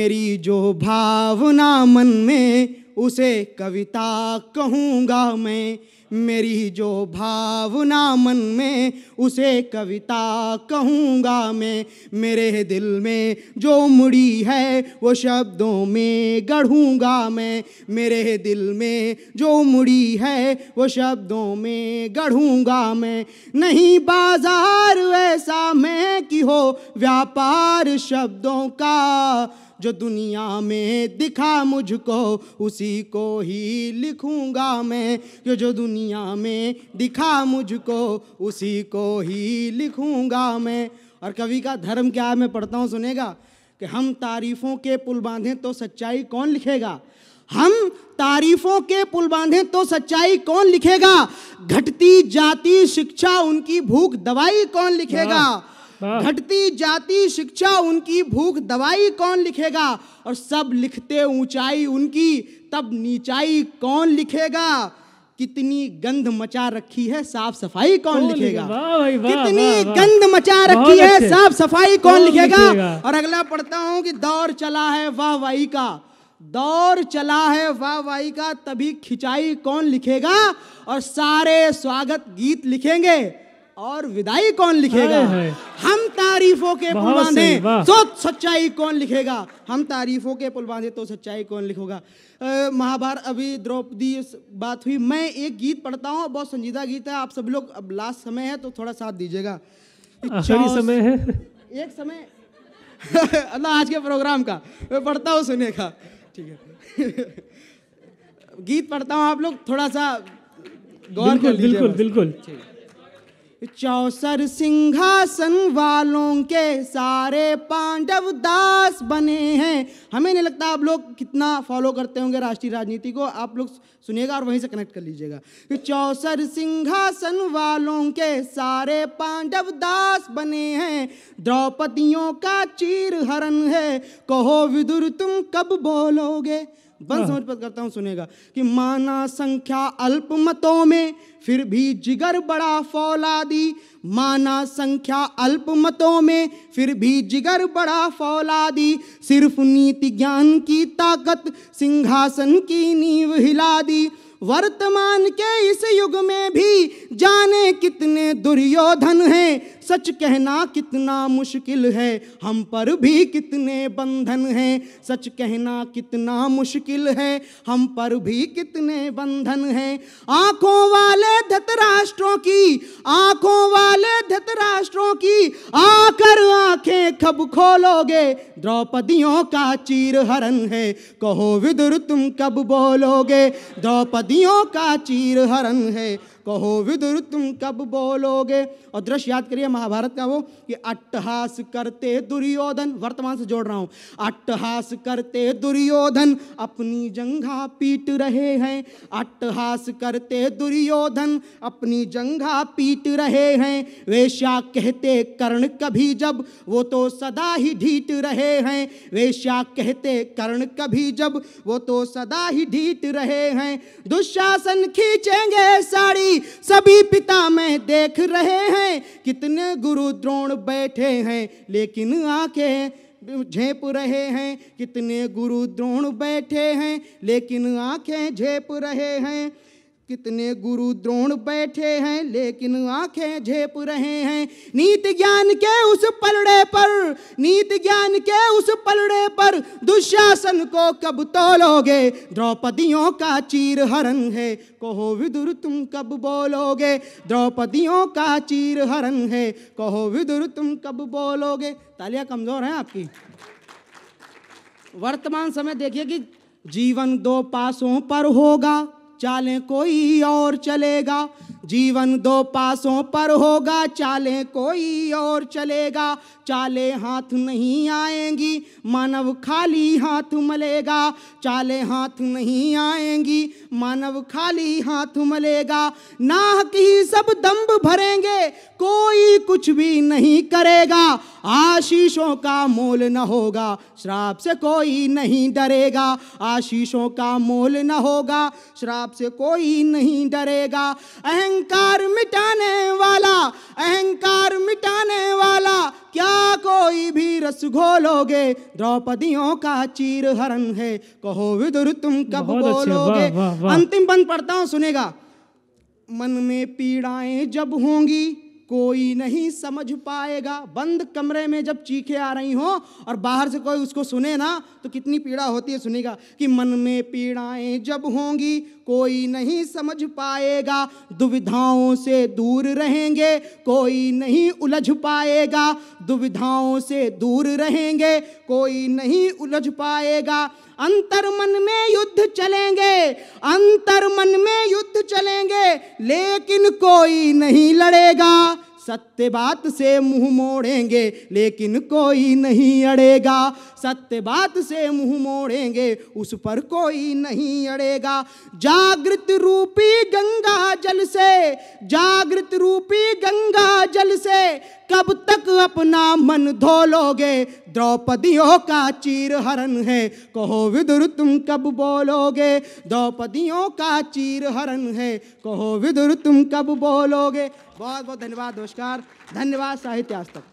मेरी जो भावना मन में उसे कविता कहूँगा मैं। मेरी जो भावना मन में उसे कविता कहूँगा मैं। मेरे दिल में जो मुड़ी है वो शब्दों में गढ़ूँगा मैं। मेरे दिल में जो मुड़ी है वो शब्दों में गढ़ूँगा मैं। नहीं बाजार ऐसा मैं कि हो व्यापार शब्दों का, जो दुनिया में दिखा मुझको उसी को ही लिखूंगा मैं। जो दुनिया में दिखा मुझको उसी को ही लिखूंगा मैं। और कवि का धर्म क्या है मैं पढ़ता हूँ, सुनेगा कि हम तारीफों के पुल बांधें तो सच्चाई कौन लिखेगा। हम तारीफों के पुल बांधें तो सच्चाई कौन लिखेगा। घटती जाती शिक्षा उनकी भूख दवाई कौन लिखेगा। घटती जाती शिक्षा उनकी भूख दवाई कौन लिखेगा। और सब लिखते ऊंचाई उनकी तब नीचाई कौन लिखेगा। कितनी गंध मचा रखी है साफ सफाई कौन लिखेगा। कितनी गंध मचा रखी है साफ सफाई कौन लिखेगा। और अगला पढ़ता हूं कि दौर चला है वाहवाही का, दौर चला है वाहवाही का, तभी खिंचाई कौन लिखेगा। और सारे स्वागत गीत लिखेंगे और विदाई कौन लिखेगा। हम तारीफों के पुल बांधे तो सच्चाई कौन लिखेगा। हम तारीफों के पुल बांधे तो सच्चाई कौन लिखेगा। महाभारत अभी द्रौपदी बात हुई, मैं एक गीत पढ़ता हूँ, बहुत संजीदा गीत है। आप सब लोग, अब लास्ट समय है तो थोड़ा साथ दीजिएगा। आखिरी समय है, एक समय अल्लाह आज के प्रोग्राम का मैं पढ़ता हूँ, सुनेगा ठीक है। गीत पढ़ता हूँ, आप लोग थोड़ा सा गौर कर लीजिए। बिल्कुल बिल्कुल। चौसर सिंहासन वालों के सारे पांडव दास बने हैं। हमें नहीं लगता आप लोग कितना फॉलो करते होंगे राष्ट्रीय राजनीति को, आप लोग सुनिएगा और वहीं से कनेक्ट कर लीजिएगा। चौसर सिंहासन वालों के सारे पांडव दास बने हैं। द्रौपदियों का चीर हरण है, कहो विदुर तुम कब बोलोगे। बंद समझ पर करता हूँ, सुनेगा कि माना संख्या अल्प मतों में फिर भी जिगर बड़ा फौलादी। माना संख्या अल्प मतों में फिर भी जिगर बड़ा फौलादी। सिर्फ नीति ज्ञान की ताकत सिंहासन की नींव हिला दी। वर्तमान के इस युग में भी जाने कितने दुर्योधन हैं। सच कहना कितना मुश्किल है, हम पर भी कितने बंधन हैं। सच कहना कितना मुश्किल है, हम पर भी कितने बंधन हैं। आंखों वाले धृतराष्ट्रों की, आंखों वाले धृतराष्ट्रों की आकर आंखें कब खोलोगे। द्रौपदियों का चीर हरण है, कहो विदुर तुम कब बोलोगे। द्रौपदियों का चीर हरण है, कहो विदुर तुम कब बोलोगे। और दृश्य याद करिए महाभारत का वो कि अट्टहास करते दुर्योधन, वर्तमान से जोड़ रहा हूं, अट्टहास करते दुर्योधन अपनी जंघा पीट रहे हैं। अट्टहास करते दुर्योधन अपनी जंघा पीट रहे हैं। वेश्या कहते कर्ण कभी जब, वो तो सदा ही ढीठ रहे हैं। वेश्या कहते कर्ण कभी जब, वो तो सदा ही ढीठ रहे हैं। दुशासन खींचेंगे साड़ी सभी पिता में देख रहे हैं। कितने गुरु द्रोण बैठे हैं लेकिन आंखें झेप रहे हैं। कितने गुरु द्रोण बैठे हैं लेकिन आंखें झेप रहे हैं। कितने गुरु द्रोण बैठे हैं लेकिन आंखें झेप रहे हैं। नीति ज्ञान के उस पलड़े पर, नीति ज्ञान के उस पलड़े पर दुशासन को कब तोलोगे। द्रौपदियों का चीर हरण है, कहो विदुर तुम कब बोलोगे। द्रौपदियों का चीर हरण है, कहो विदुर तुम कब बोलोगे। तालियां कमजोर हैं आपकी। वर्तमान समय देखिए कि जीवन दो पासों पर होगा, चालें कोई और चलेगा। जीवन दो पासों पर होगा, चालें कोई और चलेगा। चालें हाथ नहीं आएंगी, मानव खाली हाथ मलेगा। चालें हाथ नहीं आएंगी, मानव खाली हाथ मलेगा। नाहक ही सब दंभ भरेंगे, कोई कुछ भी नहीं करेगा। आशीषों का मोल न होगा, श्राप से कोई नहीं डरेगा। आशीषों का मोल न होगा, श्राप से कोई नहीं डरेगा। अहंकार अहंकार मिटाने वाला, अहंकार मिटाने वाला, क्या कोई भी रस घोलोगे, द्रौपदियों का चीर हरण है, कहो विदुर तुम कब बोलोगे। अंतिम बंद पढ़ता हूं, सुनेगा। मन में पीड़ाएं जब होंगी कोई नहीं समझ पाएगा। बंद कमरे में जब चीखें आ रही हो और बाहर से कोई उसको सुने ना तो कितनी पीड़ा होती है, सुनेगा कि मन में पीड़ाएं जब होंगी कोई नहीं समझ पाएगा, दुविधाओं से दूर रहेंगे कोई नहीं उलझ पाएगा, दुविधाओं से दूर रहेंगे कोई नहीं उलझ पाएगा। अंतर मन में युद्ध चलेंगे, अंतर मन में युद्ध चलेंगे, लेकिन कोई नहीं लड़ेगा, सत्य बात से मुंह मोड़ेंगे लेकिन कोई नहीं अड़ेगा, सत्य बात से मुंह मोड़ेंगे उस पर कोई नहीं अड़ेगा। जागृत रूपी गंगा जल से, जागृत रूपी गंगा जल से कब तक अपना मन धो लोगे, द्रौपदियों का चीर हरण है, कहो विदुर तुम कब बोलोगे, द्रौपदियों का चीर हरण है, कहो विदुर तुम कब बोलोगे। बहुत बहुत धन्यवाद, नमस्कार, धन्यवाद साहित्य आज तक।